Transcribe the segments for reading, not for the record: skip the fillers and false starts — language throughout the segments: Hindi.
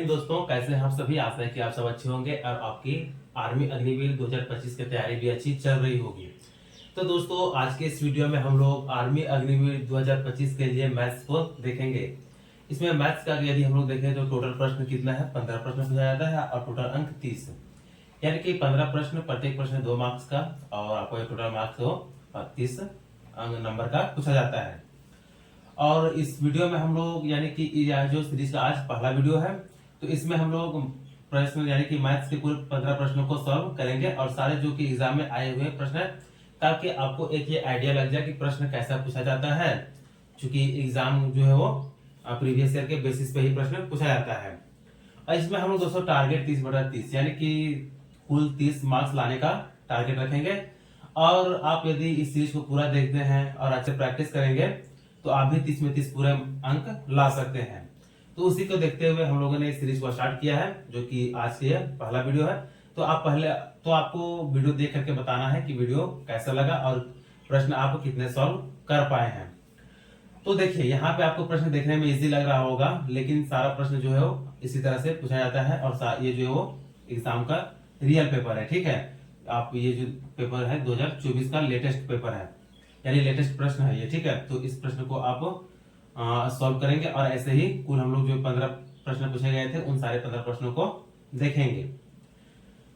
दोस्तों, कैसे हैं आप सभी। आशा है कि आप सब अच्छे होंगे और आपकी आर्मी अग्निवीर 2025 की तैयारी भी अच्छी चल रही होगी। तो दोस्तों, आज के इस वीडियो में हम लोग आर्मी अग्निवीर 2025 के लिए मैथ्स को देखेंगे। इसमें मैथ्स का यदि हम लोग देखें तो टोटल प्रश्न कितना है, 15 प्रश्न पूछा जाता है और टोटल अंक 30, यानी कि 15 प्रश्न, प्रत्येक प्रश्न 2 मार्क्स का और आपको टोटल मार्क्स हो 30 नंबर का पूछा जाता है। और इस वीडियो में हम लोग यानी कि यह जो सीरीज का आज पहला वीडियो है, तो इसमें हम लोग प्रश्न यानी कि मैथ्स के कुल 15 प्रश्नों को सॉल्व करेंगे और सारे जो कि एग्जाम में आए हुए प्रश्न है, ताकि आपको एक ये आइडिया लग जाए कि प्रश्न कैसा पूछा जाता है, क्योंकि एग्जाम जो है वो प्रीवियस ईयर के बेसिस पे ही प्रश्न पूछा जाता है। और इसमें हम लोग दोस्तों टारगेट 30/30 यानी कि कुल 30 मार्क्स लाने का टारगेट रखेंगे। और आप यदि इस सीरीज को पूरा देखते हैं और अच्छे प्रैक्टिस करेंगे तो आप भी 30 में 30 पूरे अंक ला सकते हैं। तो उसी को देखते हुए हम लोगों ने इस सीरीज को स्टार्ट किया है, जो कि आज के पहला वीडियो है। तो आपको वीडियो देख करके बताना है कि वीडियो कैसा लगा और प्रश्न आप कितने सॉल्व कर पाए हैं। तो देखिए, यहाँ पे आपको प्रश्न देखने में इजी लग रहा होगा, लेकिन सारा प्रश्न जो है वो इसी तरह से पूछा जाता है और ये जो है वो एग्जाम का रियल पेपर है। ठीक है, आप ये जो पेपर है 2024 का लेटेस्ट पेपर है, यानी लेटेस्ट प्रश्न है ये। ठीक है, तो इस प्रश्न को आप सॉल्व करेंगे और ऐसे ही कुल हम लोग जो 15 प्रश्न पूछे गए थे उन सारे 15 प्रश्नों को देखेंगे।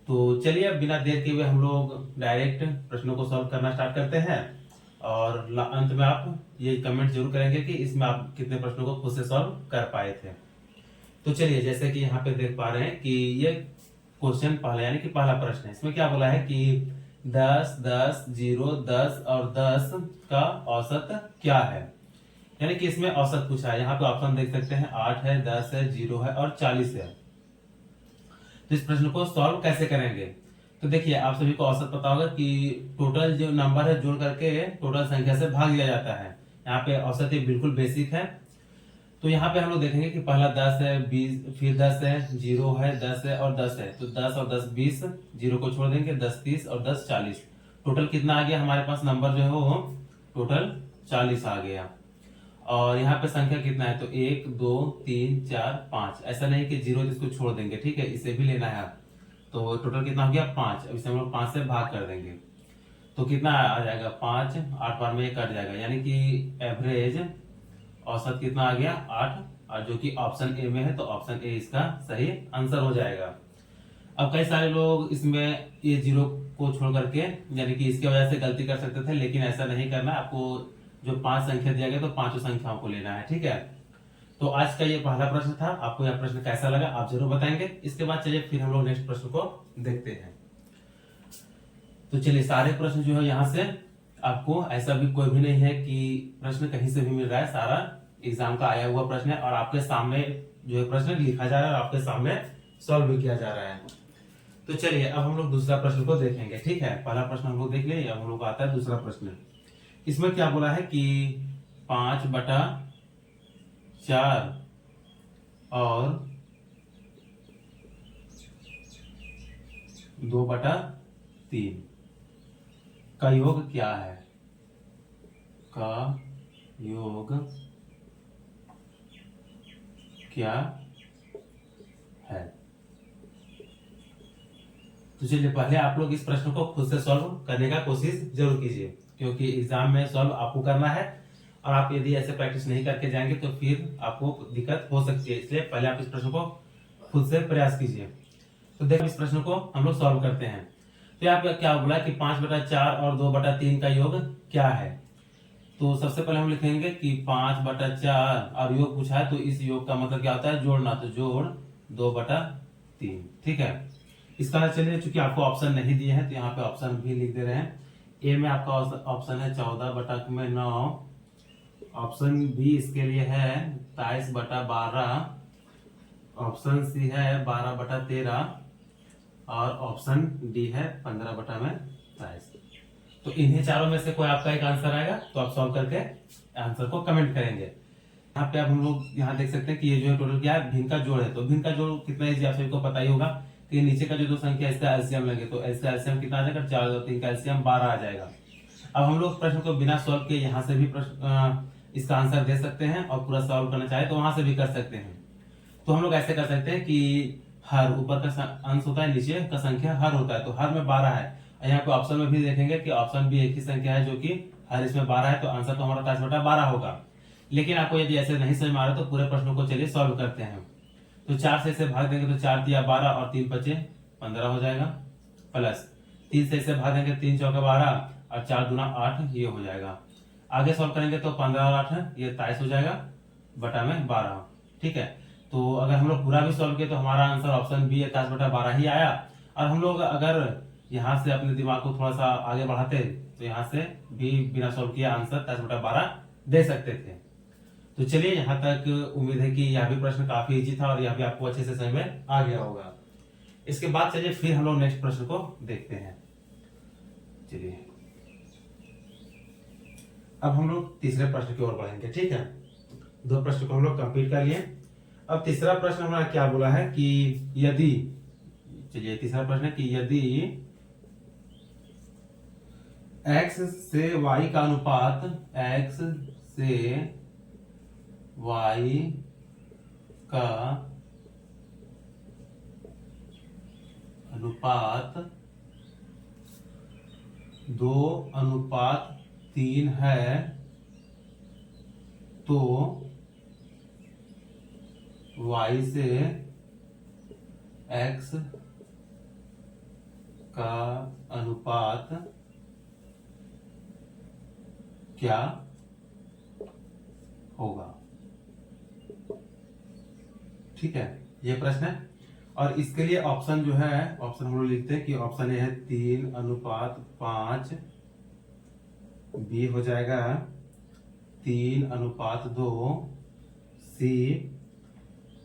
तो चलिए, अब बिना देर के हुए हम लोग डायरेक्ट प्रश्नों को सॉल्व करना स्टार्ट करते हैं और अंत में आप ये कमेंट जरूर करेंगे कि इसमें आप कितने प्रश्नों को खुद से सॉल्व कर पाए थे। तो चलिए, जैसे कि यहाँ पे देख पा रहे हैं कि ये क्वेश्चन पहला यानी कि पहला प्रश्न है। इसमें क्या बोला है कि 10, 10, 0, 10 और 10 का औसत क्या है, यानी कि इसमें औसत पूछा है। यहाँ पे ऑप्शन देख सकते हैं, 8 है, 10 है, 0 है और 40 है। तो इस प्रश्न को सॉल्व कैसे करेंगे, तो देखिए, आप सभी को औसत पता होगा कि टोटल जो नंबर है जोड़ करके टोटल संख्या से भाग दिया जाता है। यहाँ पे औसत ये बिल्कुल बेसिक है। तो यहाँ पे हम लोग देखेंगे कि पहला 10 है, 20, फिर 10 है, 0 है, 10 है और 10 है। तो 10 और 10 20, 0 को छोड़ देंगे, 10 30 और 10 40। टोटल कितना आ गया हमारे पास नंबर जो है वो टोटल 40 आ गया। और यहाँ पे संख्या कितना है, तो 1 2 3 4 5। ऐसा नहीं कि 0 इसको छोड़ देंगे, ठीक है, इसे भी लेना है। तो टोटल कितना हो गया 5। अब इसे हम लोग 5 से भाग कर देंगे तो कितना आ जाएगा 5, 8 बार में ये कट जाएगा, यानी कि एवरेज औसत कितना आ गया 8, और जो कि ऑप्शन ए में है, तो ऑप्शन ए इसका सही आंसर हो जाएगा। अब कई सारे लोग इसमें ये 0 को छोड़ करके यानी कि इसकी वजह से गलती कर सकते थे, लेकिन ऐसा नहीं करना। आपको जो 5 संख्या दिया गया तो 5 संख्याओं को लेना है। ठीक है, तो आज का ये पहला प्रश्न था। आपको यह प्रश्न कैसा लगा आप जरूर बताएंगे। इसके बाद चलिए फिर हम लोग नेक्स्ट प्रश्न को देखते हैं। तो चलिए, सारे प्रश्न जो है यहाँ से आपको ऐसा भी कोई भी नहीं है कि प्रश्न कहीं से भी मिल रहा है, सारा एग्जाम का आया हुआ प्रश्न है और आपके सामने जो है प्रश्न लिखा जा रहा है और आपके सामने सॉल्व भी किया जा रहा है। तो चलिए, अब हम लोग दूसरा प्रश्न को देखेंगे। ठीक है, पहला प्रश्न हम लोग देख लिए, अब हम लोग आता है दूसरा प्रश्न। इसमें क्या बोला है कि 5/4 और 2/3 का योग क्या है, का योग क्या है। तो चलिए, पहले आप लोग इस प्रश्न को खुद से सॉल्व करने का कोशिश जरूर कीजिए, क्योंकि एग्जाम में सॉल्व आपको करना है और आप यदि ऐसे प्रैक्टिस नहीं करके जाएंगे तो फिर आपको दिक्कत हो सकती है। इसलिए पहले आप इस प्रश्न को खुद से प्रयास कीजिए। तो देखो, इस प्रश्न को हम लोग सॉल्व करते हैं। तो यहाँ पे क्या बोला कि 5/4 और 2/3 का योग क्या है। तो सबसे पहले हम लिखेंगे कि 5/4 और योग पूछा है, तो इस योग का मतलब क्या होता है, जोड़ना। तो जोड़ 2/3। ठीक है, इसका चलिए, चूंकि आपको ऑप्शन नहीं दिए हैं तो यहाँ पे ऑप्शन भी लिख दे रहे हैं। ए में आपका ऑप्शन है 14/9, ऑप्शन बी इसके लिए है 23/12, ऑप्शन सी है 12/13 और ऑप्शन डी है 15/23। तो इन्हीं चारों में से कोई आपका एक आंसर आएगा, तो आप सॉल्व करके आंसर को कमेंट करेंगे। यहाँ पे अब हम लोग यहाँ देख सकते हैं कि ये जो है टोटल क्या है, भिन्न का जोड़ है। तो भिन्न का जोड़ कितना इजी आप सभी को पता ही होगा कि नीचे का जो दो संख्या है इसका एलसीएम लेंगे, तो इसका एलसीएम कितना आ जाएगा 4 और 3 का एलसीएम 12 आ जाएगा। अब हम लोग प्रश्न को बिना सॉल्व किए यहाँ से भी इसका आंसर दे सकते हैं और पूरा सॉल्व करना चाहे तो वहां से भी कर सकते हैं। तो हम लोग ऐसे कर सकते हैं कि हर ऊपर का अंश होता है, नीचे का संख्या हर होता है, तो हर में 12 है। यहाँ पे ऑप्शन में भी देखेंगे कि ऑप्शन भी एक ही संख्या है जो कि हर इसमें 12 है, तो आंसर तो हमारा 10/12 होगा। लेकिन आपको यदि ऐसे नहीं समझ में आ रहा तो पूरे प्रश्नों को चलिए सॉल्व करते हैं। तो 4 से इसे भाग देंगे तो 4 तिया 12 और 3 बचे 15 हो जाएगा, प्लस 3 से इसे भाग देंगे 3 चौके 12 और 4 दूना 8, ये हो जाएगा। आगे सॉल्व करेंगे तो 15 और 8 ये 23 हो जाएगा, बटा में 12। ठीक है, तो अगर हम लोग पूरा भी सॉल्व किए तो हमारा आंसर ऑप्शन बी 23/12 ही आया। और हम लोग अगर यहाँ से अपने दिमाग को थोड़ा सा आगे बढ़ाते तो यहाँ से भी बिना सॉल्व किए आंसर 23/12 दे सकते थे। तो चलिए, यहाँ तक उम्मीद है कि यह भी प्रश्न काफी इजी था और यह भी आपको अच्छे से समझ में आ गया होगा। इसके बाद चलिए फिर हम लोग नेक्स्ट प्रश्न को देखते हैं। चलिए अब हम लोग तीसरे प्रश्न की ओर बढ़ेंगे। ठीक है, 2 प्रश्न को हम लोग कंप्लीट कर लिए। अब तीसरा प्रश्न हमारा क्या बोला है कि यदि, चलिए तीसरा प्रश्न है कि यदि x से y का अनुपात, x से y का अनुपात 2:3 है, तो y से x का अनुपात क्या होगा। ठीक है, ये प्रश्न है। और इसके लिए ऑप्शन जो है, ऑप्शन हम लोग लिखते हैं कि ऑप्शन ए है 3:5, बी हो जाएगा 3:2, सी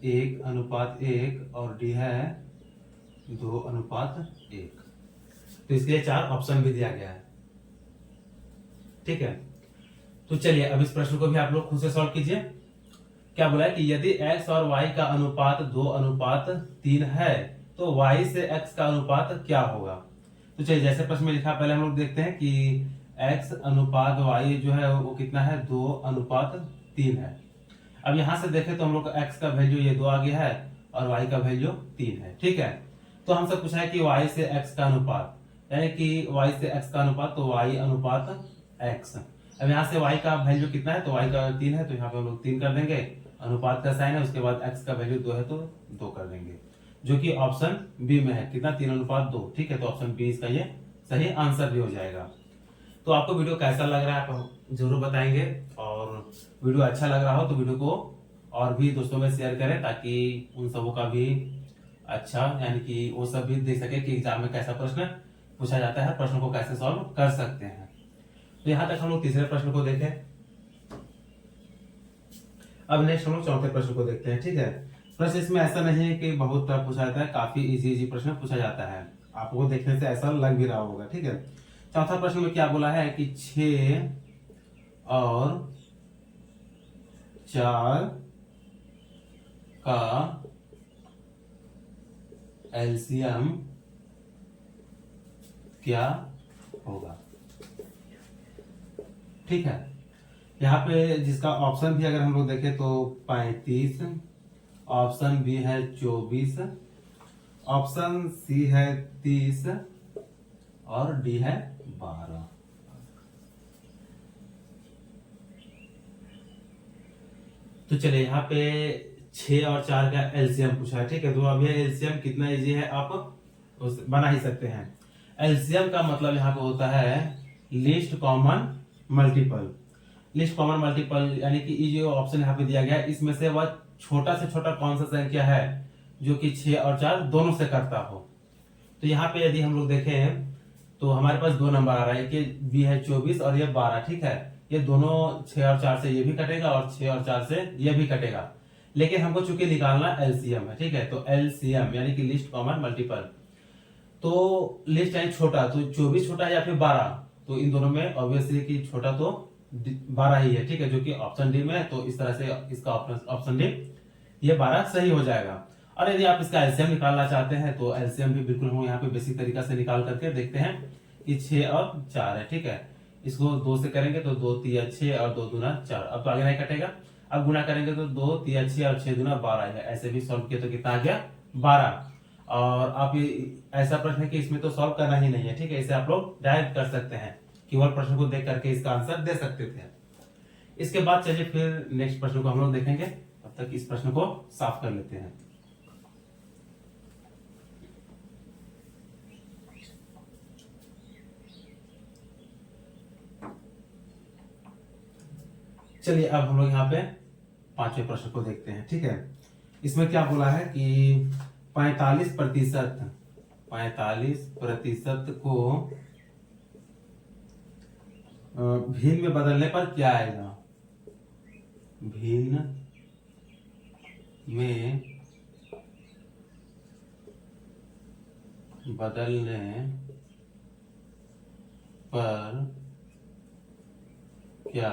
1:1 और डी है 2:1। तो इसके लिए 4 ऑप्शन भी दिया गया है। ठीक है, तो चलिए अब इस प्रश्न को भी आप लोग खुद से सॉल्व कीजिए। क्या बोला है कि यदि x और y का अनुपात 2:3 है तो y से x का अनुपात क्या होगा। तो चलिए जैसे प्रश्न में लिखा पहले हम लोग देखते हैं कि x अनुपात y जो है वो कितना है, 2:3 है। अब यहां से देखें तो हम लोग का x का वैल्यू ये 2 आ गया है और y का वैल्यू 3 है। ठीक है, तो हमसे पूछा है कि y से x का अनुपात, यानी कि y से x का अनुपात, तो y अनुपात x। अब यहाँ से y का वैल्यू कितना है, तो y का 3 है, तो यहाँ पे हम लोग 3 कर देंगे, अनुपात का साइन है, उसके बाद x का वैल्यू 2 है तो 2 कर देंगे, जो कि ऑप्शन बी में है, कितना 3:2। ठीक है, तो ऑप्शन बी इसका ये सही आंसर भी हो जाएगा। तो आपको वीडियो कैसा लग रहा है आप जरूर बताएंगे, और वीडियो अच्छा लग रहा हो तो वीडियो को और भी दोस्तों में शेयर करें, ताकि उन सबों का भी अच्छा, यानी कि वो सब भी देख सके कि एग्जाम में कैसा प्रश्न पूछा जाता है, प्रश्न को कैसे सॉल्व कर सकते हैं। तो यहाँ तक हम लोग तीसरे प्रश्न को देखें। अब नेक्स्ट हम लोग चौथे प्रश्न को देखते हैं। ठीक है, प्रश्न इसमें ऐसा नहीं है कि बहुत टफ पूछा जाता है, काफी इजी प्रश्न पूछा जाता है, आपको देखने से ऐसा लग भी रहा होगा। ठीक है, चौथा प्रश्न में क्या बोला है कि 6 और 4 का एलसीएम क्या होगा। ठीक है, यहाँ पे जिसका ऑप्शन भी अगर हम लोग देखें तो 35, ऑप्शन बी है 24, ऑप्शन सी है 30 और डी है 12। तो चलिए यहाँ पे 6 और 4 का एलसीएम पूछा है। ठीक है, तो अब यह एलसीएम कितना इजी है आप बना ही सकते हैं। एलसीएम का मतलब यहाँ पे होता है least common multiple. List common multiple यानी कि ये जो ऑप्शन यहाँ पे दिया गया है, इसमें से वह छोटा से छोटा कौन सा संख्या है जो कि 6 और 4 दोनों से करता हो। तो यहाँ पे यदि हम लोग देखें तो हमारे पास 2 नंबर आ रहा है कि बी है 24 और ये 12। ठीक है, ये दोनों 6 और 4 से ये भी कटेगा और 6 और 4 से ये भी कटेगा, लेकिन हमको चूंकि निकालना एलसीएम है। ठीक है, तो एलसीएम यानी कि लिस्ट कॉमन मल्टीपल, तो लिस्ट यानी छोटा, तो 24 छोटा है या फिर 12, तो इन दोनों में ऑब्वियसली कि छोटा तो 12 ही है। ठीक है, जो कि ऑप्शन डी में है, तो इस तरह से इसका ऑप्शन डी ये 12 सही हो जाएगा। और यदि आप इसका एलसीएम निकालना चाहते हैं तो एलसीएम भी बिल्कुल हम यहाँ पे बेसिक तरीका से निकाल करके देखते हैं कि 6 और 4 है। ठीक है, इसको 2 से करेंगे तो 2 3 6 और 2 दूना 4, अब तो आगे नहीं कटेगा। अब गुना करेंगे तो 2 3 6 और 6 दूना 12 है। ऐसे भी सॉल्व किया तो कितना आ गया 12। और आप ये ऐसा प्रश्न है कि इसमें तो सॉल्व करना ही नहीं है, ठीक है, इसे आप लोग डायरेक्ट कर सकते हैं, केवल प्रश्न को देख करके इसका आंसर दे सकते थे। इसके बाद चलिए फिर नेक्स्ट प्रश्न को हम लोग देखेंगे, तब तक इस प्रश्न को साफ कर लेते हैं। चलिए अब हम लोग यहाँ पे 5वें प्रश्न को देखते हैं, ठीक है। इसमें क्या बोला है कि 45% को भिन्न में बदलने पर क्या आएगा। भिन्न में बदलने पर क्या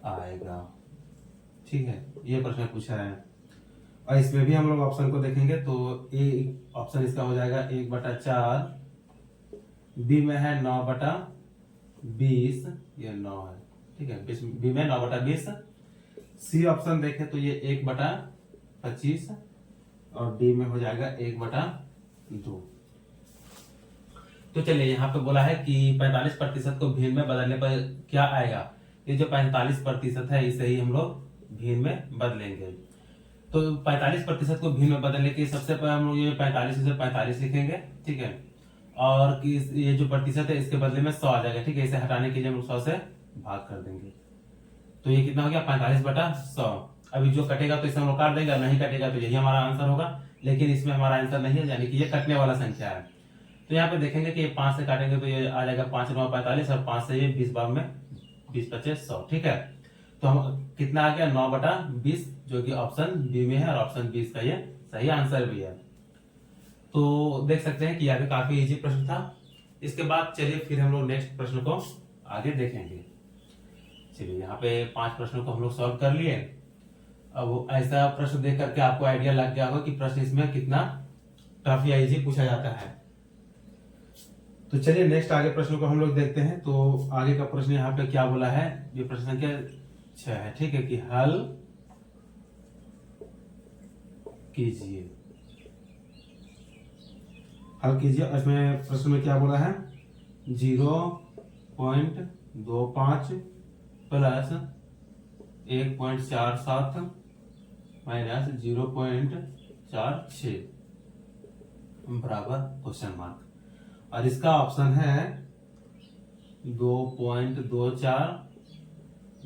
आएगा, ठीक है, ये प्रश्न पूछा है। और इसमें भी हम लोग ऑप्शन को देखेंगे तो ए ऑप्शन इसका हो जाएगा 1/4, बी में है 9/20, ये 9 है, ठीक है, बी में 9/20। सी ऑप्शन देखें तो ये 1/25 और डी में हो जाएगा 1/2। तो चलिए यहाँ पे बोला है कि 45% को भिन्न में बदलने पर क्या आएगा। ये जो 45% है इसे ही हम लोग भिन्न में बदलेंगे। तो 45% को भिन्न में बदलने के सबसे पहले हम लोग ये 45 से 45 लिखेंगे, ठीक है, और कि ये जो प्रतिशत है इसके बदले में 100 आ जाएगा, ठीक है, इसे हटाने के लिए हम 100 से भाग कर देंगे। तो ये कितना हो गया 45/100। अभी जो कटेगा तो इसे हम लोग काट देंगे, नहीं कटेगा तो यही हमारा आंसर होगा, लेकिन इसमें हमारा आंसर नहीं है, यानी कि ये कटने वाला संख्या है। तो यहाँ पे देखेंगे कि 5 से काटेंगे तो ये आ जाएगा 5 9 45 और 5 से ये 20 बार में 20 25 100, ठीक है। तो हम कितना आ गया 9/20, जो कि ऑप्शन बी में है और ऑप्शन बी इसका ये सही आंसर भी है। तो देख सकते हैं कि यहाँ पे काफी इजी प्रश्न था। इसके बाद चलिए फिर हम लोग नेक्स्ट प्रश्न को आगे देखेंगे। चलिए यहाँ पे 5 प्रश्नों को हम लोग सॉल्व कर लिए। अब ऐसा प्रश्न देख करके आपको आइडिया लग गया होगा कि प्रश्न इसमें कितना टफ या इजी पूछा जाता है। तो चलिए नेक्स्ट आगे प्रश्न को हम लोग देखते हैं। तो आगे का प्रश्न यहाँ पे क्या बोला है, ये प्रश्न संख्या 6 है, ठीक है, कि हल कीजिए। हल कीजिए, इसमें प्रश्न में क्या बोला है 0.25 प्लस 1.47 माइनस 0.46 बराबर क्वेश्चन मार्क। और इसका ऑप्शन है 2.24,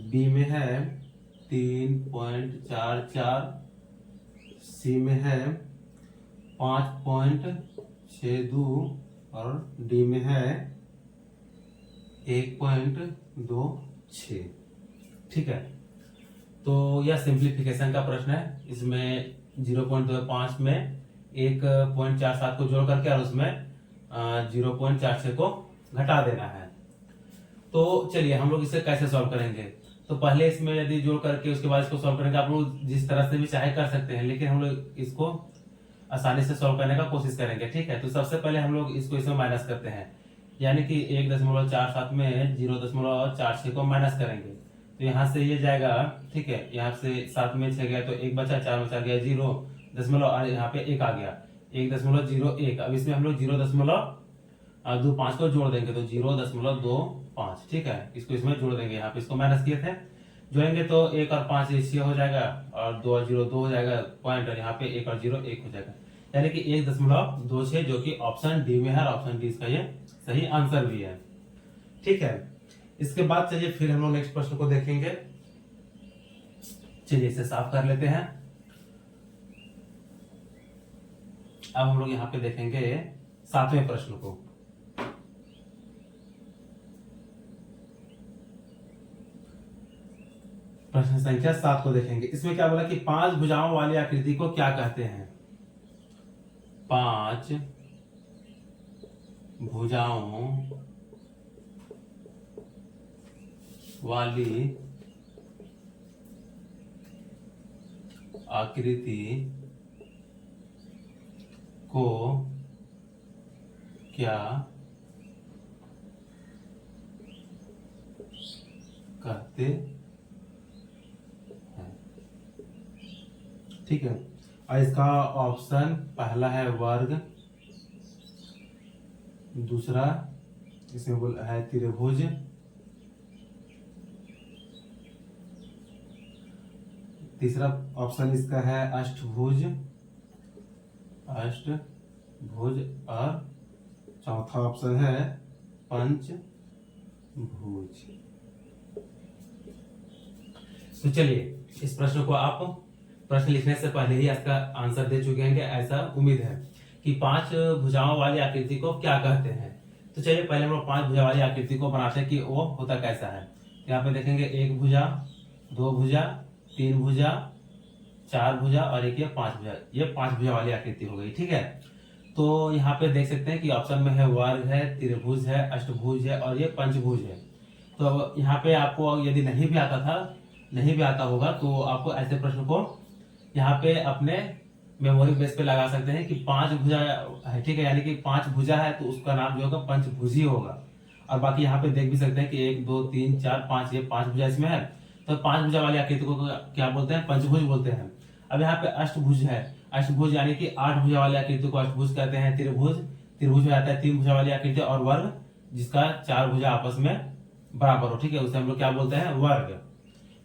बी में है 3.44, सी में है 5.62 और डी में है 1.26, ठीक है। तो यह सिंप्लीफिकेशन का प्रश्न है। इसमें 0.25 में 1.47 को जोड़ करके और उसमें 0.46 को घटा देना है। तो चलिए हम लोग इसे कैसे सॉल्व करेंगे। तो पहले इसमें यदि जोड़ करके उसके बाद इसको सॉल्व करेंगे, आप लोग जिस तरह से भी चाहे कर सकते हैं, लेकिन हम लोग इसको आसानी से सॉल्व करने का कोशिश करेंगे, ठीक है। तो सबसे पहले हम लोग इसको इसमें माइनस करते हैं, यानी कि 1.47 में 0.46 को माइनस करेंगे। तो यहाँ से ये जाएगा, ठीक है, यहाँ से 7 में 6 गया तो 1 बचा, 4 बचा गया 0 दशमलव, यहाँ पे 1 आ गया 1.01। अब इसमें हम लोग 0.25 को जोड़ देंगे तो 0.25, ठीक है, इसको इसमें जोड़ देंगे। यहाँ पे इसको माइनस किए थे, जोड़ेंगे तो 1 और 5 6 हो जाएगा और 2 और 0 2 हो जाएगा पॉइंट, और यहाँ पे 1 और 0 1 हो जाएगा, यानी कि 1.26, जो कि ऑप्शन डी में है और ऑप्शन डी इसका ये सही आंसर भी है, ठीक है। इसके बाद चलिए फिर हम लोग नेक्स्ट प्रश्न को देखेंगे। चलिए इसे साफ कर लेते हैं। अब हम लोग यहाँ पे देखेंगे 7वें प्रश्न को। प्रश्न संख्या 7 को देखेंगे। इसमें क्या बोला कि 5 भुजाओं वाली आकृति को क्या कहते हैं। 5 भुजाओं वाली आकृति को क्या करते हैं। ठीक है, और इसका ऑप्शन पहला है वर्ग, दूसरा इसमें बोला है त्रिभुज, तीसरा ऑप्शन इसका है अष्टभुज, अष्टभुज, और चौथा ऑप्शन है पंचभुज। तो चलिए इस प्रश्न को आप प्रश्न लिखने से पहले ही इसका आंसर दे चुके हैं, ऐसा उम्मीद है कि 5 भुजाओं वाली आकृति को क्या कहते हैं। तो चलिए पहले हम लोग 5 भुजा वाली आकृति को बनाते हैं कि वो होता कैसा है। यहाँ पे देखेंगे 1 भुजा, 2 भुजा, 3 भुजा, 4 भुजा और एक ये 5 भुजा। ये 5 भुजा वाली आकृति हो गई। ठीक है, तो यहाँ पे देख सकते हैं कि ऑप्शन में है वर्ग है, त्रिभुज है, अष्टभुज है और ये पंचभुज है। तो यहाँ पे आपको यदि नहीं भी आता होगा तो आपको ऐसे प्रश्न को यहाँ पे अपने मेमोरी बेस पे लगा सकते हैं कि 5 भुजा है। ठीक है, यानी कि 5 भुजा है तो उसका नाम जो होगा पंचभुजी होगा। और बाकी यहाँ पे देख भी सकते हैं कि 1 2 3 4 5, ये 5 भुजा इसमें है, तो 5 भुजा वाली आकृति को क्या बोलते हैं? पंचभुज बोलते हैं। अब यहाँ पे अष्टभुज है, अष्टभुज यानी कि 8 भुजा वाली आकृति को अष्टभुज कहते हैं। त्रिभुज हो जाता है 3 भुजा वाली आकृति, और वर्ग जिसका 4 भुजा आपस में बराबर हो, ठीक है, उसे हम लोग क्या बोलते हैं? वर्ग।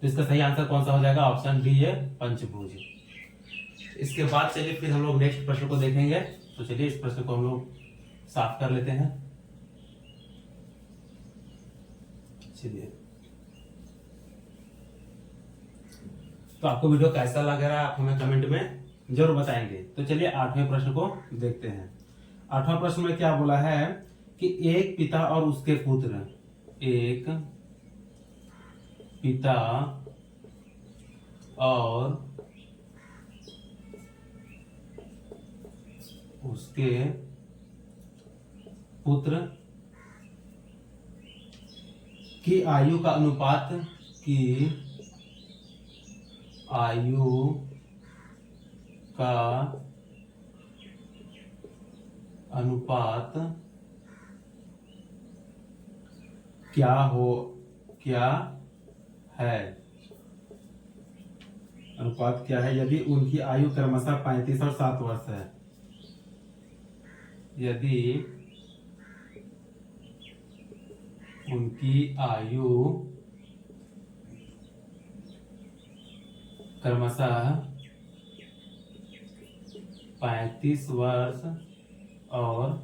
तो इसका सही आंसर कौन सा हो जाएगा? ऑप्शन डी है पंचभुज। इसके बाद चलिए फिर हम लोग नेक्स्ट प्रश्न को देखेंगे। तो चलिए इस प्रश्न को हम लोग साफ कर लेते हैं। चलिए, तो आपको वीडियो कैसा लग रहा है आप हमें कमेंट में जरूर बताएंगे। तो चलिए 8वें प्रश्न को देखते हैं। 8वां प्रश्न में क्या बोला है कि एक पिता और उसके पुत्र, एक पिता और उसके पुत्र की आयु का अनुपात क्या है? अनुपात क्या है यदि उनकी आयु क्रमशः 35 और 7 वर्ष है। यदि उनकी आयु क्रमशः 35 वर्ष और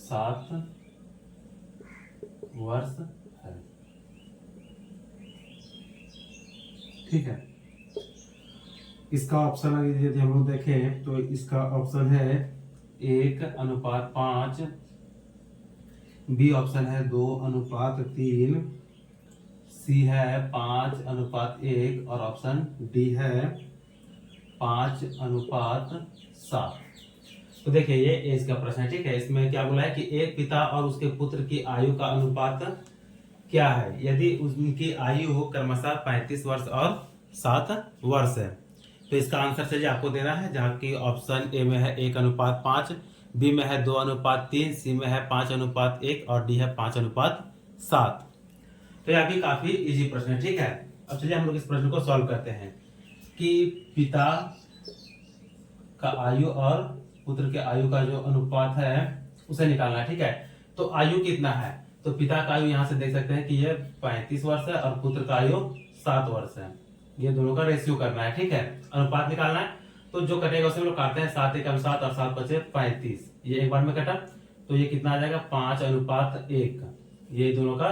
7 वर्ष है। ठीक है, इसका ऑप्शन यदि हम लोग देखें तो इसका ऑप्शन है 1:5, बी ऑप्शन है 2:3, सी है 5:1 और ऑप्शन डी है 5:7। तो देखिए ये एज का प्रश्न है। ठीक है, इसमें क्या बोला है कि एक पिता और उसके पुत्र की आयु का अनुपात क्या है यदि उनकी आयु हो क्रमशः 35 वर्ष और 7 वर्ष है। तो इसका आंसर चलिए आपको देना है, जहाँ की ऑप्शन ए में है 1:5, बी में है 2:3, सी में है 5:1 और डी है 5:7। तो यह भी काफी इजी प्रश्न है। ठीक है, अब चलिए हम लोग इस प्रश्न को सॉल्व करते हैं कि पिता का आयु और पुत्र के आयु का जो अनुपात है उसे निकालना है। ठीक है, तो आयु कितना है? तो पिता का आयु यहाँ से देख सकते हैं कि ये 35 वर्ष है और पुत्र का आयु 7 वर्ष है। ये दोनों का रेशियो करना है। ठीक है, अनुपात निकालना है। तो जो कटेगा उसे हम लोग काटते हैं, 7 एकम 7 और 7 बचे 35। ये एक बार में कटा तो ये कितना आ जाएगा? 5:1। ये दोनों का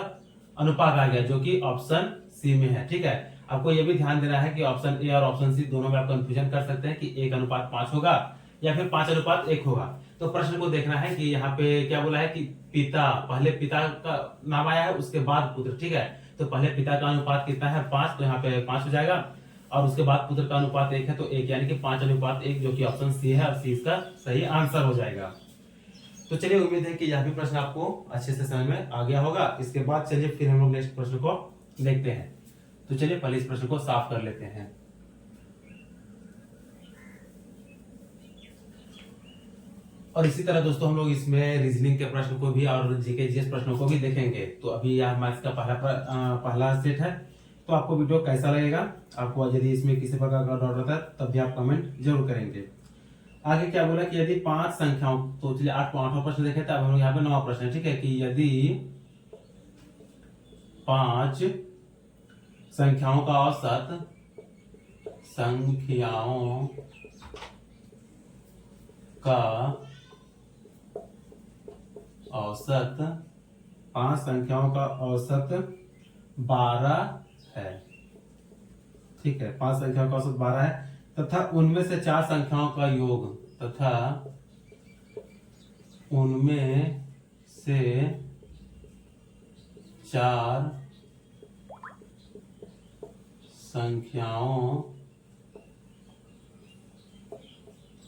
अनुपात आ गया जो कि ऑप्शन सी में है। ठीक है, आपको ये भी ध्यान देना है कि ऑप्शन ए और ऑप्शन सी दोनों में आप कंफ्यूजन कर सकते हैं कि 1:5 होगा या फिर 5:1 होगा। तो प्रश्न को देखना है कि यहाँ पे क्या बोला है कि पिता, पहले पिता का नाम आया है उसके बाद पुत्र। ठीक है, तो पहले पिता का अनुपात कितना है? 5, तो यहाँ पे 5 हो जाएगा और उसके बाद पुत्र का अनुपात 1 है तो 1, यानी कि 5:1 जो कि ऑप्शन सी है और सी इसका सही आंसर हो जाएगा। तो चलिए उम्मीद है कि यह भी प्रश्न आपको अच्छे से समझ में आ गया होगा। इसके बाद चलिए फिर हम लोग नेक्स्ट प्रश्न को देखते हैं। तो चलिए पहले इस प्रश्न को साफ कर लेते हैं। और इसी तरह दोस्तों हम लोग इसमें रीजनिंग के प्रश्न को भी और जीके जीएस प्रश्नों को भी देखेंगे। तो अभी यह मैथ्स का पहला सेट है। तो आपको वीडियो कैसा लगेगा, आपको यदि इसमें किसी प्रकार का डाउट रहता है तब भी आप कमेंट जरूर करेंगे। आगे क्या बोला कि यदि 5 संख्याओं, तो चलिए 8वां प्रश्न देखें। तो अब हम लोग यहाँ पे 9वां प्रश्न है, ठीक है, कि यदि 5 संख्याओं का औसत पांच संख्याओं का औसत 12 है, ठीक है, 5 संख्याओं का औसत 12 है, तथा उनमें से 4 संख्याओं का योग, तथा उनमें से 4 संख्याओं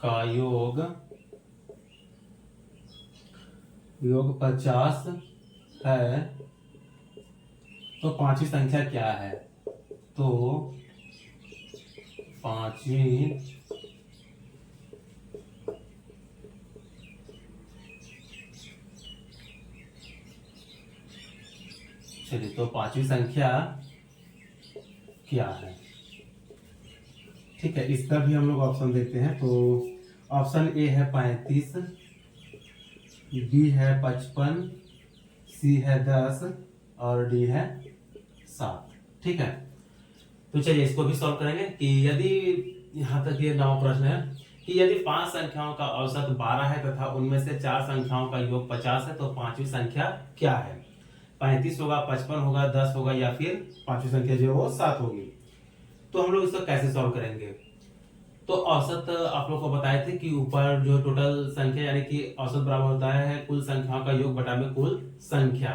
का योग 50 है, तो पांचवी संख्या क्या है? तो पांचवी संख्या क्या है? ठीक है, इसका भी हम लोग ऑप्शन देखते हैं। तो ऑप्शन ए है 35, बी है 55, सी है 10 और डी है 7। ठीक है, तो चलिए इसको भी सॉल्व करेंगे कि यदि यहाँ तक ये 9वां प्रश्न है कि यदि 5 संख्याओं का औसत 12 है तथा उनमें से 4 संख्याओं का योग 50 है, तो पांचवी संख्या क्या है? 35 होगा, 55 होगा, 10 होगा, या फिर पांचवी संख्या जो है वो 7 होगी। तो हम लोग इसको कैसे सॉल्व करेंगे? तो औसत आप लोग को बताए थे कि ऊपर जो टोटल संख्या यानी कि औसत बराबर होता है कुल संख्याओं का योग बटा में कुल संख्या।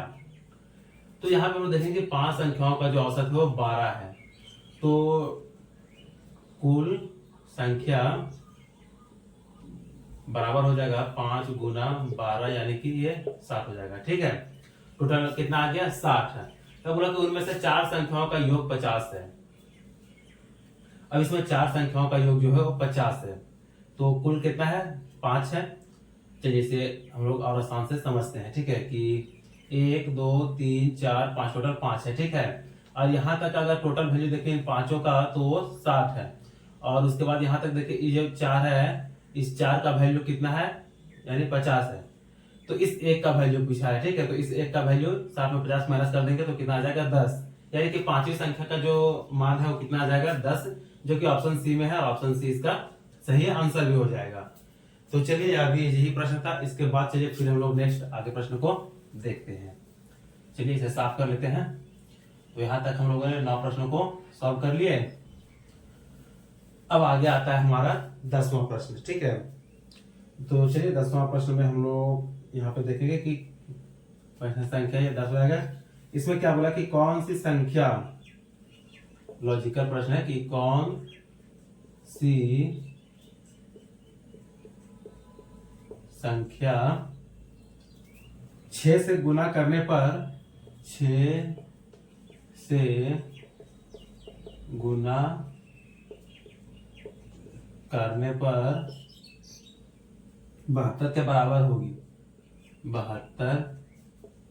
तो यहाँ पे हम देखेंगे 5 संख्याओं का जो औसत है वो 12 है, तो कुल संख्या बराबर हो जाएगा 5 गुना 12 यानी कि ये 7 हो जाएगा। ठीक है, टोटल कितना आ गया? 60 है। तो बोला कि उनमें से 4 संख्याओं का योग 50 है। अब इसमें 4 संख्याओं का योग जो है वो 50 है, तो कुल कितना है? 5 है। चलिए इसे हम लोग और आसान से समझते हैं। ठीक है, कि 1 2 3 4 5 टोटल 5 है। ठीक है, और यहाँ तक अगर टोटल वैल्यू देखें इन पांचों का तो वो 60 है, और उसके बाद यहाँ तक देखिए ये जो 4 है, इस 4 का वैल्यू कितना है? यानी 50 है। तो इस 1 का वैल्यू पूछा है। ठीक है, तो इस 1 का वैल्यू 60 में 50 माइनस कर देंगे तो कितना आ जाएगा? 10। यानी कि पांचवी संख्या का जो मान है वो कितना आ जाएगा? 10, जो कि ऑप्शन सी में है, और ऑप्शन सी इसका सही आंसर भी हो जाएगा। तो चलिए अभी यही प्रश्न था। इसके बाद चलिए फिर हम लोग नेक्स्ट आगे प्रश्न को देखते हैं। चलिए इसे साफ कर लेते हैं। तो यहाँ तक हम लोगों ने 9 प्रश्नों को सॉल्व कर लिए। अब आगे आता है हमारा 10वां प्रश्न। ठीक है, तो चलिए 10वां प्रश्न में हम लोग यहाँ पे देखेंगे कि प्रश्न संख्या ये 10 रहेगा। इसमें क्या बोला कि कौन सी संख्या, लॉजिकल प्रश्न है, कि कौन सी संख्या 6 से गुना करने पर 6 से गुना करने पर 72 के बराबर होगी? 72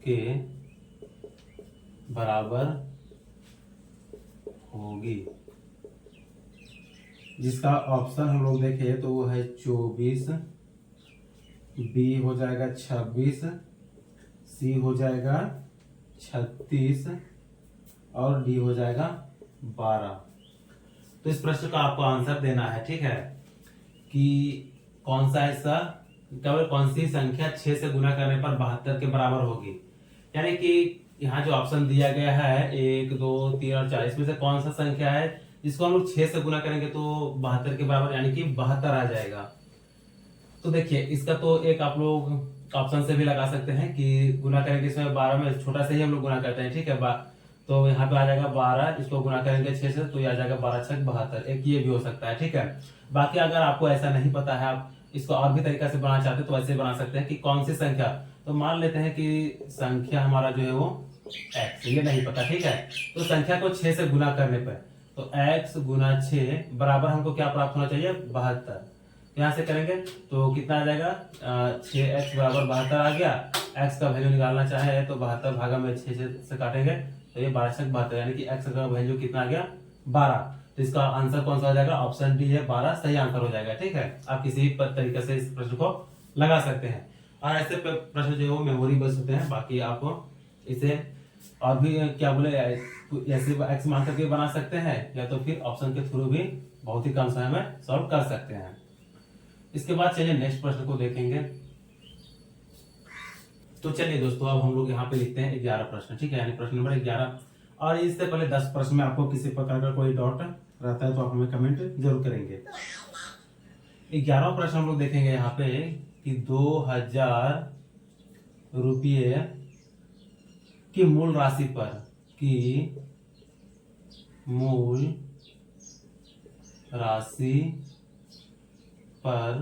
के बराबर होगी, जिसका ऑप्शन हम लोग देखें तो वो है 24, बी हो जाएगा 26, सी हो जाएगा 36 और डी हो जाएगा 12। तो इस प्रश्न का आपको आंसर देना है। ठीक है, कि कौन सा ऐसा केवल कौन सी संख्या 6 से गुना करने पर 72 के बराबर होगी। यानी कि यहाँ जो ऑप्शन दिया गया है 1 2 3 और 4, इसमें से कौन सा संख्या है जिसको हम लोग 6 से गुना करेंगे तो 72 के बराबर यानी कि 72 आ जाएगा। तो देखिए इसका तो एक आप लोग ऑप्शन से भी लगा सकते हैं कि गुना करेंगे, इसमें 12 में छोटा से ही हम लोग गुना करते हैं। ठीक है, तो यहाँ पे आ जाएगा 12, इसको गुना करेंगे 6 से तो ये आ जाएगा 12 6 72। एक ये भी हो सकता है। ठीक है, बाकी अगर आपको ऐसा नहीं पता है, आप इसको और भी तरीका से बनाना चाहते हैं तो ऐसे बना सकते हैं कि कौन सी संख्या, तो मान लेते हैं कि संख्या हमारा जो है वो x, ये नहीं पता। ठीक है, तो संख्या को 6 से गुना करने पर तो x गुना 6 बराबर हमको क्या प्राप्त होना चाहिए? 72। यहाँ से करेंगे तो कितना आ जाएगा, 6x बराबर 72 आ गया। x का वैल्यू निकालना चाहे तो 72 भागा में 6 से काटेंगे तो ये 12×72 यानी कि x का वैल्यू कितना आ गया, 12। तो इसका आंसर कौन सा हो जाएगा, ऑप्शन डी है, 12 सही आंसर हो जाएगा। ठीक है, आप किसी भी तरीके से इस प्रश्न को लगा सकते हैं। और ऐसे प्रश्न जो है वो मेमोरी बेस्ड होते हैं। बाकी आप इसे और भी क्या बोले ऐसे एक्स मान करके बना सकते हैं, या तो फिर ऑप्शन के थ्रू भी बहुत ही कम समय में सॉल्व कर सकते हैं। इसके बाद चलिए नेक्स्ट प्रश्न को देखेंगे। तो चलिए दोस्तों, अब हम लोग यहाँ पे लिखते हैं 11 प्रश्न। ठीक है, यानी प्रश्न नंबर 11। और इससे पहले 10 प्रश्न में आपको किसी प्रकार का कोई डाउट रहता है तो आप हमें कमेंट जरूर करेंगे। 11वां प्रश्न हम लोग देखेंगे यहाँ पे कि 2000 रुपये की मूल राशि पर मूल राशि पर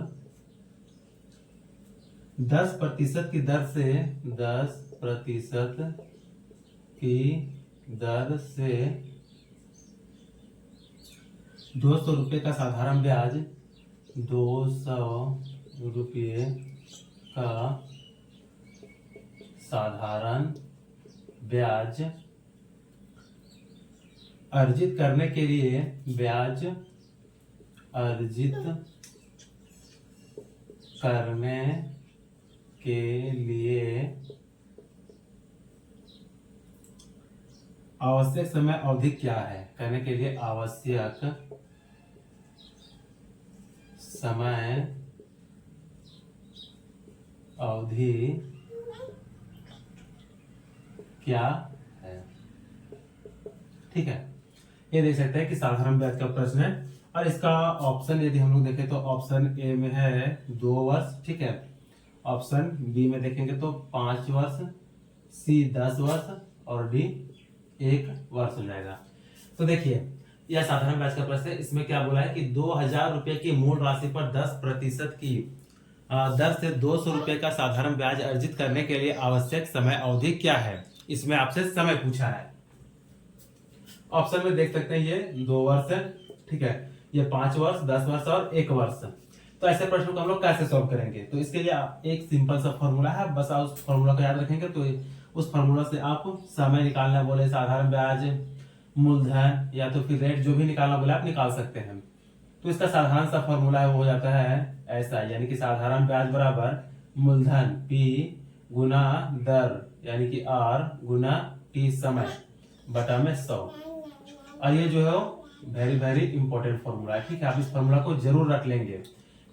10% की दर से 10% की दर से 200 रुपये का साधारण ब्याज 200 रुपये का साधारण ब्याज अर्जित करने के लिए आवश्यक समय अवधि क्या है, करने के लिए आवश्यक समय अवधि क्या है। ठीक है, ये देख सकते हैं कि साधारण ब्याज का प्रश्न है। और इसका ऑप्शन यदि हम लोग देखें तो ऑप्शन ए में है 2 वर्ष। ठीक है, ऑप्शन बी में देखेंगे तो 5 वर्ष, सी 10 वर्ष और डी 1 वर्ष हो जाएगा। तो देखिए, यह साधारण ब्याज का प्रश्न है। इसमें क्या बोला है कि 2000 रुपये की मूल राशि पर 10% की दर से 200 रुपये का साधारण ब्याज अर्जित करने के लिए आवश्यक समय अवधि क्या है। इसमें आपसे समय पूछा है। ऑप्शन में देख सकते हैं ये 2 वर्ष है। ठीक है, ये 5 वर्ष, 10 वर्ष और 1 वर्ष। तो ऐसे प्रश्नों को हम लोग कैसे सॉल्व करेंगे, तो इसके लिए एक सिंपल सा फॉर्मूला है, बस आप उस फॉर्मूला को याद रखेंगे तो उस फॉर्मूला से आप समय निकालना बोले, साधारण ब्याज, मूलधन या तो फिर रेट जो भी निकालना बोले आप निकाल सकते हैं। तो इसका साधारण सा फॉर्मूला है वो हो जाता है ऐसा, यानी कि साधारण ब्याज बराबर मूलधन P गुना दर यानी कि R गुना T समय बटा में 100। और ये जो है वेरी वेरी इंपॉर्टेंट फॉर्मूला है। ठीक है, आप इस फॉर्मूला को जरूर रख लेंगे,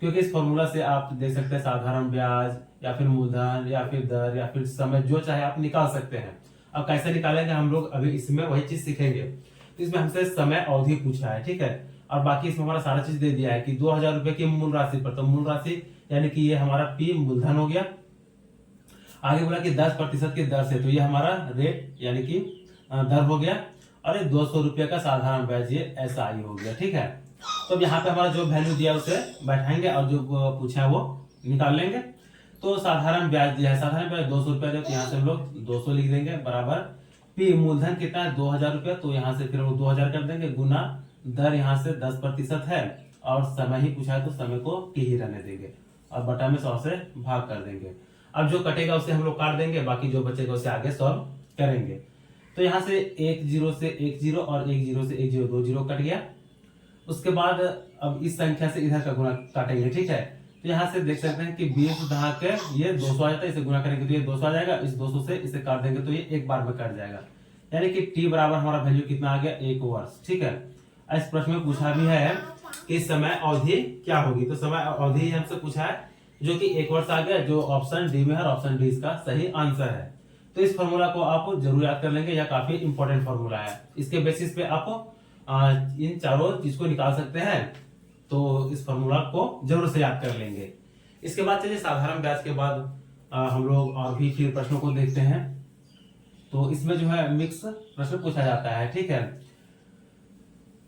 क्योंकि इस फॉर्मूला से आप देख सकते हैं साधारण ब्याज या फिर मूलधन या फिर दर या फिर समय जो चाहे आप निकाल सकते हैं। अब कैसे निकालेंगे हम लोग अभी इसमें वही चीज सीखेंगे। तो इसमें हमसे समय अवधि पूछा है। ठीक है, और बाकी इसमें हमारा सारा चीज दे दिया है कि 2000 रुपए की मूल राशि पर, तो मूल राशि यानी कि ये हमारा P मूलधन हो गया। आगे बोला कि 10% की दर से, तो ये हमारा रेट यानी कि दर हो गया। और ये 200 रुपये का साधारण ब्याज ये SI हो गया। ठीक है, तो अब यहाँ पे हमारा जो वैल्यू दिया उसे बैठाएंगे और जो पूछा है वो निकाल लेंगे। तो साधारण ब्याज दिया है, साधारण ब्याज 200 रुपया, तो यहाँ से हम लोग 200 लिख देंगे बराबर P मूलधन कितना है 2000 रुपया, तो यहाँ से फिर हम 2000 कर देंगे गुना दर यहाँ से 10% है और समय ही पूछा है तो समय को T ही रहने देंगे और बटा में 100 से भाग कर देंगे। अब जो कटेगा उसे हम लोग काट देंगे, बाकी जो बचेगा उसे आगे सॉल्व करेंगे। तो यहाँ से 1 0 से 1 0 और 1 0 से 1 0 2 0 कट गया। उसके बाद अब इस संख्या से इधर का गुणा काटेंगे। ठीक है, तो यहाँ से देख सकते हैं कि 20 दहाके ये 200 आ जाता है, इसे गुणा करेंगे तो ये 200 आ जाएगा। इस 200 से इसे काट देंगे तो ये एक बार में कट जाएगा, यानी कि T बराबर हमारा वैल्यू कितना आ गया 1 वर्ष। ठीक है, इस प्रश्न में पूछा भी है कि समय अवधि क्या होगी, तो समय अवधि हमसे पूछा है जो कि 1 वर्ष आ गया, जो ऑप्शन डी में है और ऑप्शन डी इसका सही आंसर है। तो इस फॉर्मूला को आप जरूर याद कर लेंगे, यह काफी इंपॉर्टेंट फॉर्मूला है। इसके बेसिस पे आप इन चारों चीज को निकाल सकते हैं, तो इस फॉर्मूला को जरूर से याद कर लेंगे। इसके बाद चलिए साधारण ब्याज के बाद हम लोग और भी फिर प्रश्नों को देखते हैं। तो इसमें जो है मिक्स प्रश्न पूछा जाता है। ठीक है,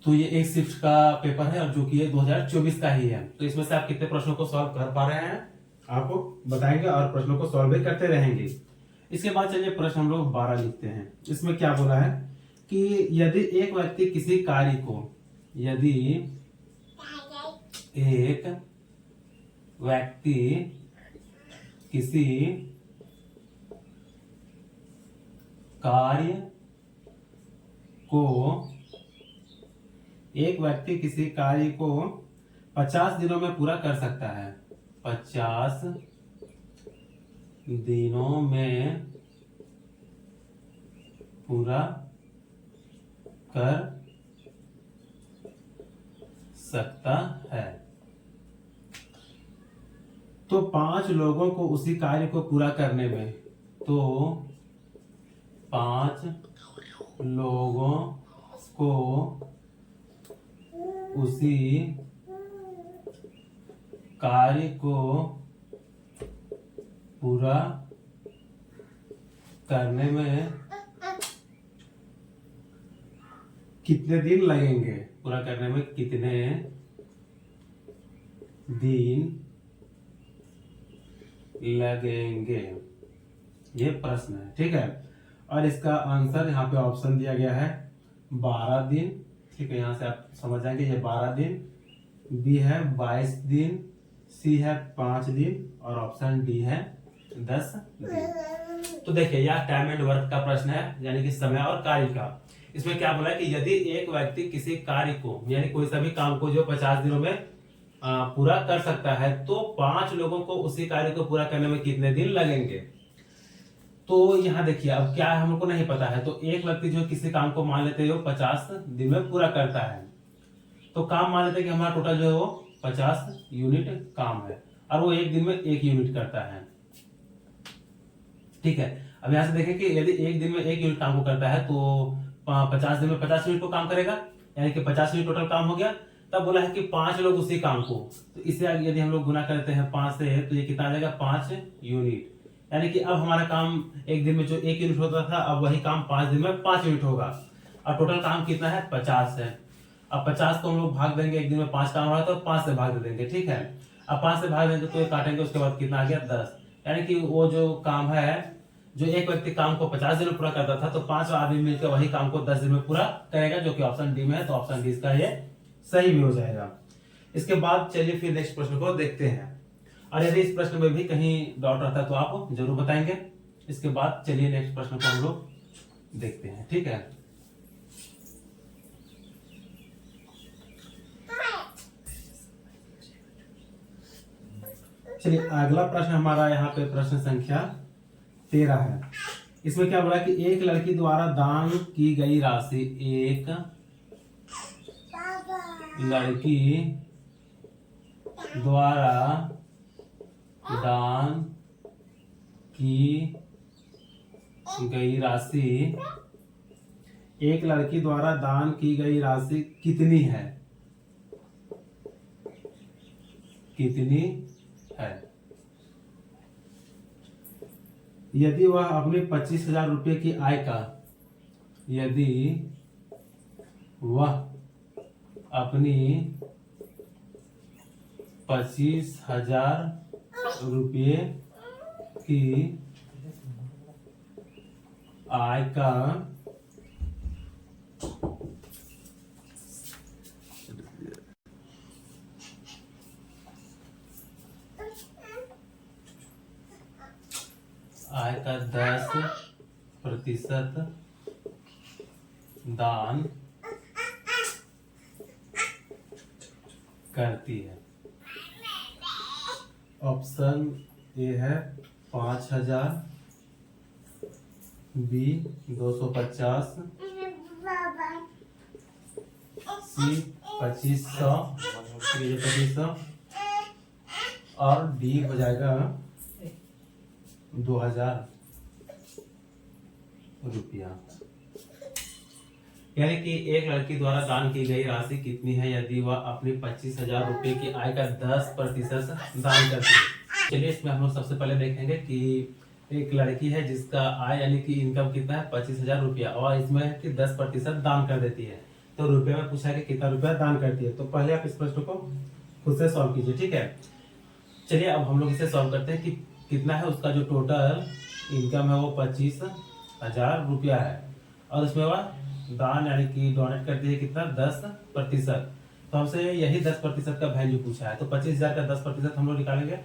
तो ये एक शिफ्ट का पेपर है और जो कि ये 2024 का ही है। तो इसमें से आप कितने प्रश्नों को सॉल्व कर पा रहे हैं आपको बताएंगे और प्रश्नों को सॉल्व भी करते रहेंगे। इसके बाद चलिए प्रश्न हम लोग 12 लिखते हैं। इसमें क्या बोला है कि यदि एक व्यक्ति किसी कार्य को, यदि एक व्यक्ति किसी कार्य को, एक व्यक्ति किसी कार्य को 50 दिनों में पूरा कर सकता है, 50 दिनों में पूरा कर सकता है। तो 5 लोगों को उसी कार्य को पूरा करने में, तो 5 लोगों को उसी कार्य को पूरा करने में कितने दिन लगेंगे? पूरा करने में कितने दिन लगेंगे, ये प्रश्न है। ठीक है, और इसका आंसर यहाँ पे ऑप्शन दिया गया है 12 दिन। ठीक है, यहाँ से आप समझ जाएंगे ये 12 दिन, बी है 22 दिन, सी है 5 दिन और ऑप्शन डी है 10 दिन। तो देखिए यह टाइम एंड वर्क का प्रश्न है, यानी कि समय और कार्य का। इसमें क्या बोला है कि यदि एक व्यक्ति किसी कार्य को, यानी कोई सभी काम को जो 50 दिनों में पूरा कर सकता है, तो 5 लोगों को उसी कार्य को पूरा करने में कितने दिन लगेंगे। तो यहाँ देखिए अब क्या है, हमको नहीं पता है। तो एक व्यक्ति जो किसी काम को मान लेते हो 50 दिन में पूरा करता है, तो काम मान लेते हैं कि हमारा टोटल जो है वो 50 यूनिट काम है और वो एक दिन में 1 यूनिट करता है। ठीक है, अब यहाँ से देखें कि यदि एक दिन में 1 यूनिट काम को करता है तो 50 दिन में 50 यूनिट को काम करेगा, यानी कि 50 यूनिट टोटल काम हो गया। तब बोला है कि 5 लोग उसी काम को, तो इससे यदि हम लोग गुना करते हैं 5 से, तो ये कितना आ जाएगा 5 यूनिट। यानी कि अब हमारा काम एक दिन में जो 1 यूनिट होता था, अब वही काम 5 दिन में 5 यूनिट होगा। और टोटल काम कितना है 50 है। अब 50 को हम लोग भाग देंगे, एक दिन में 5 काम हो रहा है तो 5 से भाग दे देंगे। ठीक है, अब 5 से भाग देंगे तो ये काटेंगे, उसके बाद कितना आ गया 10। यानी कि वो जो काम है, जो एक व्यक्ति काम को 50 दिन में पूरा करता था, तो 5 आदमी मिलकर वही काम को 10 दिन में पूरा करेगा, जो कि ऑप्शन डी में है। तो ऑप्शन डी इसका ये सही भी हो जाएगा। इसके बाद चलिए फिर नेक्स्ट प्रश्न को देखते हैं, और यदि इस प्रश्न में भी कहीं डाउट रहता है तो आप जरूर बताएंगे। इसके बाद चलिए नेक्स्ट प्रश्न को हम लोग देखते हैं। ठीक है, चलिए अगला प्रश्न हमारा यहाँ पे प्रश्न संख्या 13 है। इसमें क्या बोला कि एक लड़की द्वारा दान की गई राशि, एक लड़की द्वारा दान की गई राशि, एक लड़की द्वारा दान की गई राशि कितनी है? कितनी है? यदि वह अपने 25,000 रुपये की आय का, यदि वह अपनी 25,000 रुपये की आय का आय का 10% दान करती है। ऑप्शन ए है 5,000, बी 250, सी 2500 और डी हो जाएगा 2,000 रुपया। यानी कि एक लड़की द्वारा दान की गई राशि कितनी है यदि वह अपनी 25,000 रुपये की आय का 10% दान करती है। चलिए इसमें हम लोग सबसे पहले देखेंगे कि एक लड़की है जिसका आय यानी कि इनकम कितना है 25,000 रुपया, और इसमें है कि 10% दान कर देती है। तो रुपये में पूछा है कि कितना रुपया दान करती है। तो पहले आप इस प्रश्न को खुद से सॉल्व कीजिए। ठीक है, चलिए अब हम लोग इसे सॉल्व करते हैं कि कितना है उसका जो टोटल इनकम है वो 25,000 रुपया है, और उसमें वह दान यानी कि डोनेट करती है कितना 10%। तो तो हमसे यही 10% का वैल्यू पूछा है। तो 25,000 का 10% हम लोग निकालेंगे,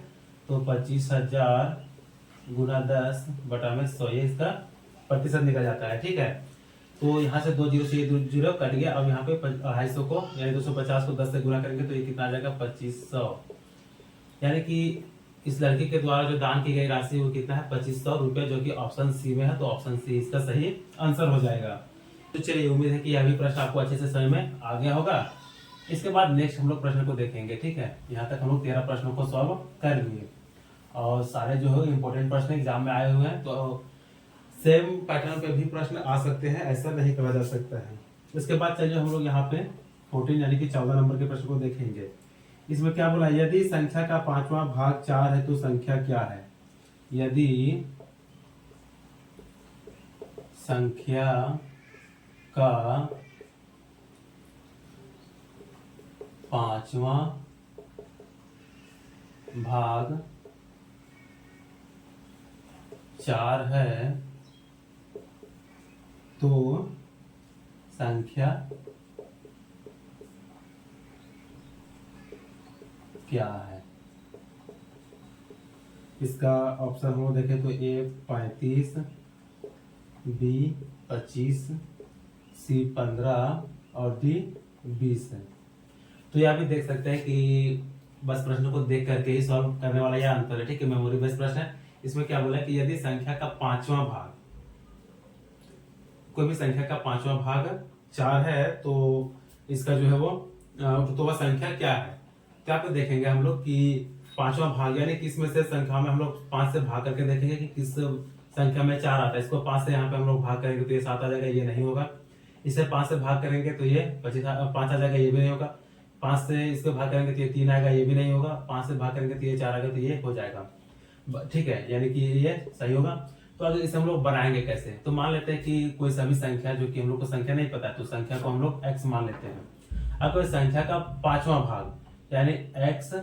तो 25,000 गुना 10 बटा में 100, ये इसका प्रतिशत निकल जाता है। ठीक है, तो यहाँ से 2 जीरो से ये 2 जीरो कट गया। अब यहाँ पे 250 को यानी 250 को 10 से गुना करेंगे तो ये कितना आ जाएगा 2500। यानी कि इस लड़की के द्वारा जो दान की गई राशि वो कितना है 2500 रुपये, जो कि ऑप्शन सी में है। तो ऑप्शन सी इसका सही आंसर हो जाएगा। तो चलिए, उम्मीद है कि यह भी प्रश्न आपको अच्छे से समझ में आ गया होगा। इसके बाद नेक्स्ट हम लोग प्रश्न को देखेंगे। ठीक है, यहाँ तक हम लोग 13 प्रश्नों को सॉल्व कर लिए और सारे जो है इंपॉर्टेंट प्रश्न एग्जाम में आए हुए हैं। तो सेम पैटर्न पे भी प्रश्न आ सकते हैं, ऐसा नहीं कहा जा सकता है। इसके बाद चलिए हम लोग यहाँ पे 14 यानी कि 14 नंबर के प्रश्न को देखेंगे। इसमें क्या बोला, यदि संख्या का 5वां भाग 4 है तो संख्या क्या है। यदि संख्या का 5वां भाग 4 है तो संख्या क्या है। इसका ऑप्शन हम लोग देखें तो ए 35, बी 25, सी 15 और डी 20 है। तो यहाँ भी देख सकते हैं कि बस प्रश्न को देख करके ही सॉल्व करने वाला यह अंतर है। ठीक है, मेमोरी बेस्ड प्रश्न है। इसमें क्या बोला है कि यदि संख्या का 5वां भाग, कोई भी संख्या का 5वां भाग 4 है तो इसका जो है वो तो वह संख्या क्या है। तो यहाँ पे देखेंगे हम लोग कि 5वां भाग यानी कि इसमें से संख्या में हम लोग 5 से भाग करके देखेंगे कि किस संख्या में 4 आता है। इसको 5 से यहाँ पे हम लोग भाग करेंगे तो ये 7 आ जाएगा, ये नहीं होगा। इसे 5 से भाग करेंगे तो ये 5 आ जाएगा, ये भी नहीं होगा। 5 से इसको भाग करेंगे तो ये 3 आएगा, ये भी नहीं होगा। 5 से भाग करेंगे तो ये 4 आएगा, तो ये हो जाएगा। ठीक है, यानी कि ये सही होगा। तो अब इसे हम लोग बनाएंगे कैसे, तो मान लेते हैं कि कोई सभी संख्या जो कि हम लोग को संख्या नहीं पता है तो संख्या को हम लोग x मान लेते हैं। अब कोई संख्या का 5वां भाग यानी x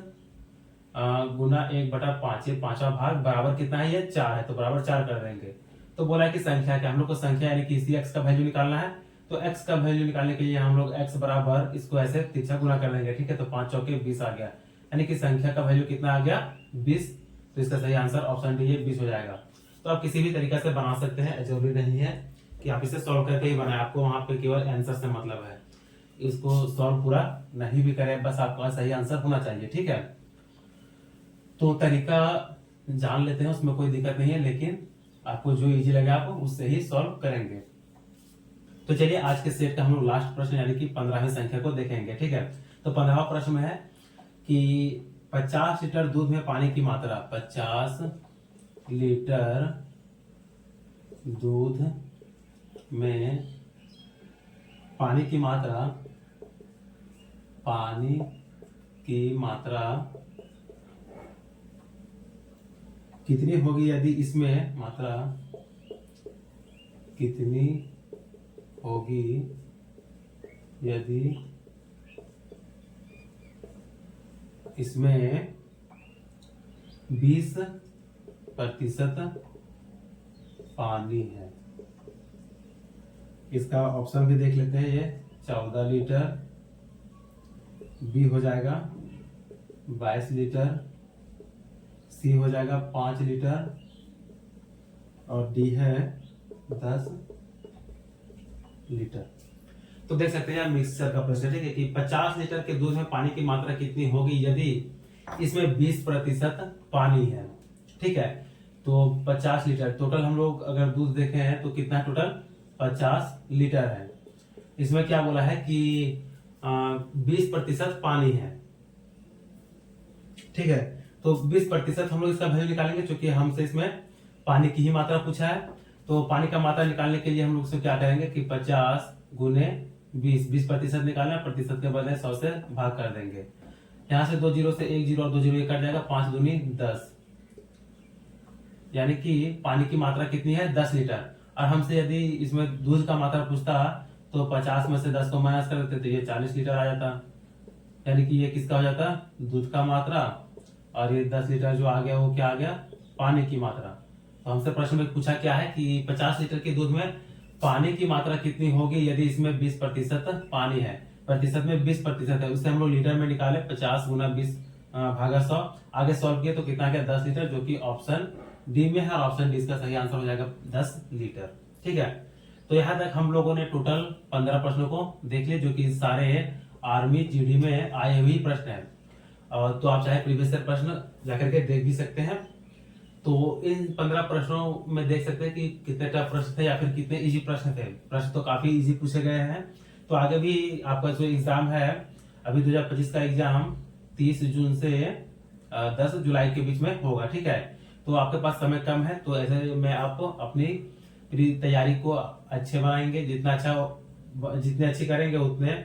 गुना 1/5, ये 5वां भाग बराबर कितना है, ये 4 है, तो बराबर 4 कर देंगे। तो बोला है कि संख्या क्या, हम लोग को संख्या यानी कि इसी x का वैल्यू निकालना है। तो x का वैल्यू निकालने के लिए हम लोग x बराबर इसको ऐसे तिरछा गुना कर देंगे। ठीक है, तो 5 चौके 20 आ गया, यानी कि संख्या का वैल्यू कितना आ गया 20। तो इसका सही आंसर ऑप्शन डी है, 20 हो जाएगा। तो आप किसी भी तरीका से बना सकते हैं, जरूरी नहीं है कि आप इसे सॉल्व करके ही बनाए। आपको वहां पे केवल आंसर से मतलब है, इसको सॉल्व पूरा नहीं भी करें, बस आपका सही आंसर होना चाहिए। ठीक है, तो तरीका जान लेते हैं, उसमें कोई दिक्कत नहीं है, लेकिन आपको जो इजी लगे आप उससे ही सॉल्व करेंगे। तो चलिए आज के सेट का हम लोग लास्ट प्रश्न यानी कि 15वीं संख्या को देखेंगे। ठीक है, तो 15वां प्रश्न में है कि 50 लीटर दूध में पानी की मात्रा, 50 लीटर दूध में पानी की मात्रा कितनी होगी यदि इसमें मात्रा कितनी होगी यदि इसमें 20% पानी है। इसका ऑप्शन भी देख लेते हैं, ये 14 लीटर, बी हो जाएगा 22 लीटर, सी हो जाएगा 5 लीटर और डी है 10 लीटर। तो देख सकते हैं मिक्सचर का प्रश्न। ठीक है कि 50 लीटर के दूध में पानी की मात्रा कितनी होगी यदि इसमें 20% पानी है। ठीक है, तो 50 लीटर टोटल हम लोग अगर दूध देखे हैं तो कितना टोटल 50 लीटर है। इसमें क्या बोला है कि 20% पानी है। ठीक है, तो 20% हम लोग इसका वैल्यू निकालेंगे, क्योंकि हमसे इसमें पानी की ही मात्रा पूछा है। तो पानी का मात्रा निकालने के लिए हम लोग से क्या करेंगे कि 50 गुने 20% निकालना, प्रतिशत के बदले 100 से भाग कर देंगे। यहाँ से 2 जीरो से 1 जीरो और 2 जीरो कट जाएगा, 5 दूनी 10, यानी कि पानी की मात्रा कितनी है 10 लीटर। और हमसे यदि इसमें दूध का मात्रा पूछता तो 50 में से 10 को माइनस कर देते तो ये 40 लीटर आ जाता, यानी कि ये किसका हो जाता दूध का मात्रा, और ये 10 लीटर जो आ गया वो क्या आ गया पानी की मात्रा। तो हमसे प्रश्न में पूछा क्या है कि 50 लीटर के दूध में पानी की मात्रा कितनी होगी यदि इसमें 20% पानी है। प्रतिशत में 20% है, उससे हम लोग लीटर में निकाले 50 गुना 20 भागा 100। आगे सॉल्व किए तो कितना क्या 10 लीटर, जो कि ऑप्शन डी में है और ऑप्शन डी इसका सही आंसर हो जाएगा 10 लीटर। ठीक है, तो यहाँ तक हम लोगों ने टोटल 15 प्रश्नों को देख लिए, जो कि सारे आर्मी जीडी में आए हुए प्रश्न है। तो आप चाहे प्रीवियस ईयर प्रश्न जाकर के देख भी सकते हैं। तो इन 15 प्रश्नों में देख सकते हैं कि कितने टफ प्रश्न थे या फिर कितने इजी प्रश्न थे। प्रश्न तो काफी इजी पूछे गए हैं। तो आगे भी आपका जो एग्जाम है, अभी 2025 का एग्जाम 30 जून से 10 जुलाई के बीच में होगा। ठीक है, तो आपके पास समय कम है, तो ऐसे में आप अपनी तैयारी को अच्छे बनाएंगे। जितने अच्छी करेंगे उतने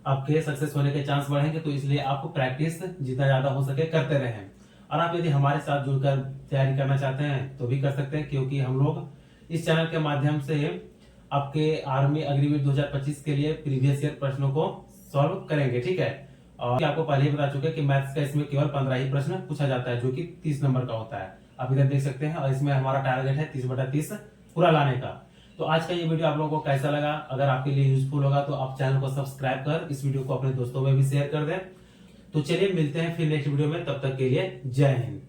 आपके सक्सेस होने के चांस बढ़ेंगे। तो इसलिए आप प्रैक्टिस जितना ज्यादा हो सके करते रहें। और आप यदि हमारे साथ जुड़कर तैयारी करना चाहते हैं तो भी कर सकते हैं, क्योंकि हम लोग इस चैनल के माध्यम से आपके आर्मी अग्निवीर 2025 के लिए प्रीवियस ईयर प्रश्नों को सॉल्व करेंगे। ठीक है, और आपको पहले ही बता चुके हैं कि मैथ्स का इसमें केवल 15 ही प्रश्न पूछा जाता है, जो कि 30 नंबर का होता है। आप इधर देख सकते हैं, और इसमें हमारा टारगेट है 30/30 पूरा लाने का। तो आज का ये वीडियो आप लोगों को कैसा लगा? अगर आपके लिए यूजफुल होगा तो आप चैनल को सब्सक्राइब कर इस वीडियो को अपने दोस्तों में भी शेयर कर दें। तो चलिए मिलते हैं फिर नेक्स्ट वीडियो में, तब तक के लिए जय हिंद।